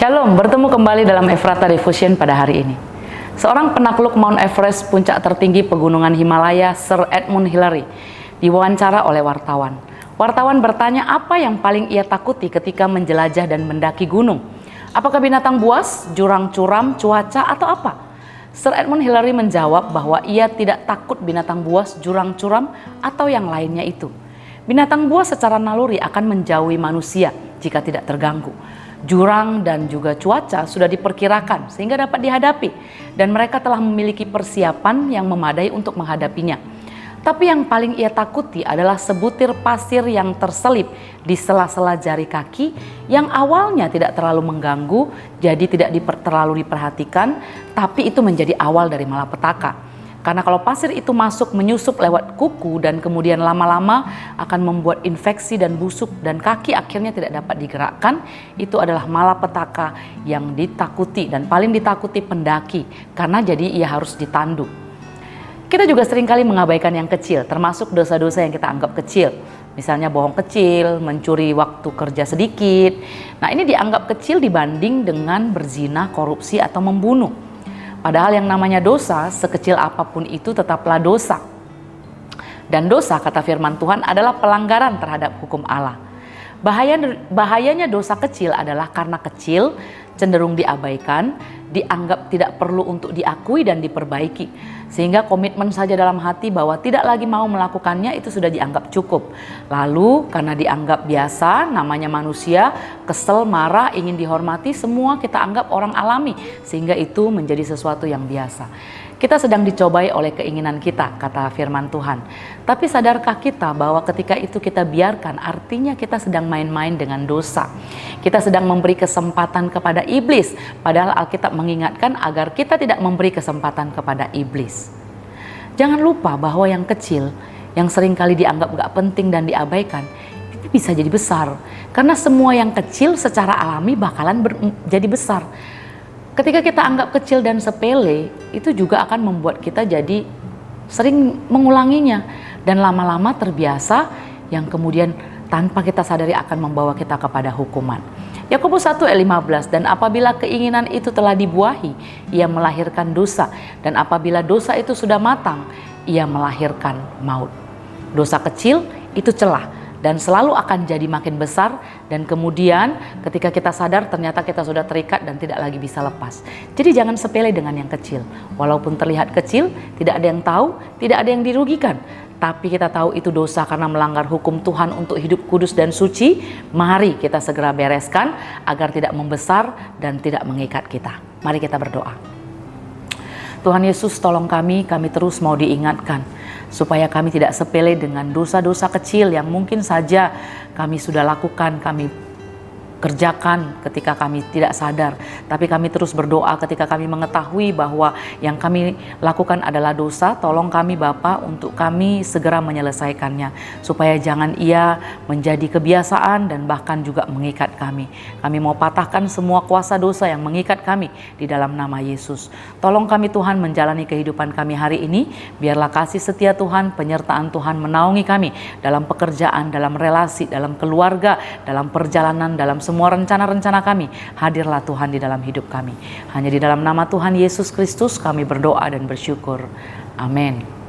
Shalom, bertemu kembali dalam Efrata Devotion pada hari ini. Seorang penakluk Mount Everest, puncak tertinggi pegunungan Himalaya, Sir Edmund Hillary, diwawancara oleh wartawan. Wartawan bertanya apa yang paling ia takuti ketika menjelajah dan mendaki gunung. Apakah binatang buas, jurang curam, cuaca, atau apa? Sir Edmund Hillary menjawab bahwa ia tidak takut binatang buas, jurang curam, atau yang lainnya itu. Binatang buas secara naluri akan menjauhi manusia jika tidak terganggu. Jurang dan juga cuaca sudah diperkirakan sehingga dapat dihadapi, dan mereka telah memiliki persiapan yang memadai untuk menghadapinya. Tapi yang paling ia takuti adalah sebutir pasir yang terselip di sela-sela jari kaki yang awalnya tidak terlalu mengganggu, jadi tidak terlalu diperhatikan, tapi itu menjadi awal dari malapetaka. Karena kalau pasir itu masuk menyusup lewat kuku dan kemudian lama-lama akan membuat infeksi dan busuk dan kaki akhirnya tidak dapat digerakkan, itu adalah malapetaka yang ditakuti dan paling ditakuti pendaki, karena jadi ia harus ditandu. Kita juga seringkali mengabaikan yang kecil, termasuk dosa-dosa yang kita anggap kecil. Misalnya bohong kecil, mencuri waktu kerja sedikit. Nah, ini dianggap kecil dibanding dengan berzina, korupsi, atau membunuh. Padahal yang namanya dosa, sekecil apapun itu tetaplah dosa. Dan dosa, kata firman Tuhan, adalah pelanggaran terhadap hukum Allah. Bahayanya dosa kecil adalah karena kecil, cenderung diabaikan, dianggap tidak perlu untuk diakui dan diperbaiki. Sehingga komitmen saja dalam hati bahwa tidak lagi mau melakukannya itu sudah dianggap cukup. Lalu karena dianggap biasa, namanya manusia, kesel, marah, ingin dihormati, semua kita anggap orang alami. Sehingga itu menjadi sesuatu yang biasa. Kita sedang dicobai oleh keinginan kita, kata firman Tuhan. Tapi sadarkah kita bahwa ketika itu kita biarkan, artinya kita sedang main-main dengan dosa. Kita sedang memberi kesempatan kepada iblis, padahal Alkitab mengingatkan agar kita tidak memberi kesempatan kepada iblis. Jangan lupa bahwa yang kecil, yang seringkali dianggap gak penting dan diabaikan, itu bisa jadi besar. Karena semua yang kecil secara alami bakalan jadi besar. Ketika kita anggap kecil dan sepele, itu juga akan membuat kita jadi sering mengulanginya. Dan lama-lama terbiasa yang kemudian tanpa kita sadari akan membawa kita kepada hukuman. Yakobus 1 ayat 15, dan apabila keinginan itu telah dibuahi, ia melahirkan dosa. Dan apabila dosa itu sudah matang, ia melahirkan maut. Dosa kecil itu celah dan selalu akan jadi makin besar, dan kemudian ketika kita sadar ternyata kita sudah terikat dan tidak lagi bisa lepas. Jadi jangan sepele dengan yang kecil. Walaupun terlihat kecil, tidak ada yang tahu, tidak ada yang dirugikan. Tapi kita tahu itu dosa karena melanggar hukum Tuhan untuk hidup kudus dan suci. Mari kita segera bereskan agar tidak membesar dan tidak mengikat kita. Mari kita berdoa. Tuhan Yesus, tolong kami terus mau diingatkan supaya kami tidak sepele dengan dosa-dosa kecil yang mungkin saja kami sudah lakukan, kami kerjakan ketika kami tidak sadar. Tapi kami terus berdoa ketika kami mengetahui bahwa yang kami lakukan adalah dosa. Tolong kami Bapa untuk kami segera menyelesaikannya, supaya jangan ia menjadi kebiasaan dan bahkan juga mengikat kami. Kami mau patahkan semua kuasa dosa yang mengikat kami di dalam nama Yesus. Tolong kami Tuhan menjalani kehidupan kami hari ini. Biarlah kasih setia Tuhan, penyertaan Tuhan menaungi kami dalam pekerjaan, dalam relasi, dalam keluarga, dalam perjalanan, dalam semua rencana-rencana kami. Hadirlah Tuhan di dalam hidup kami. Hanya di dalam nama Tuhan Yesus Kristus kami berdoa dan bersyukur. Amin.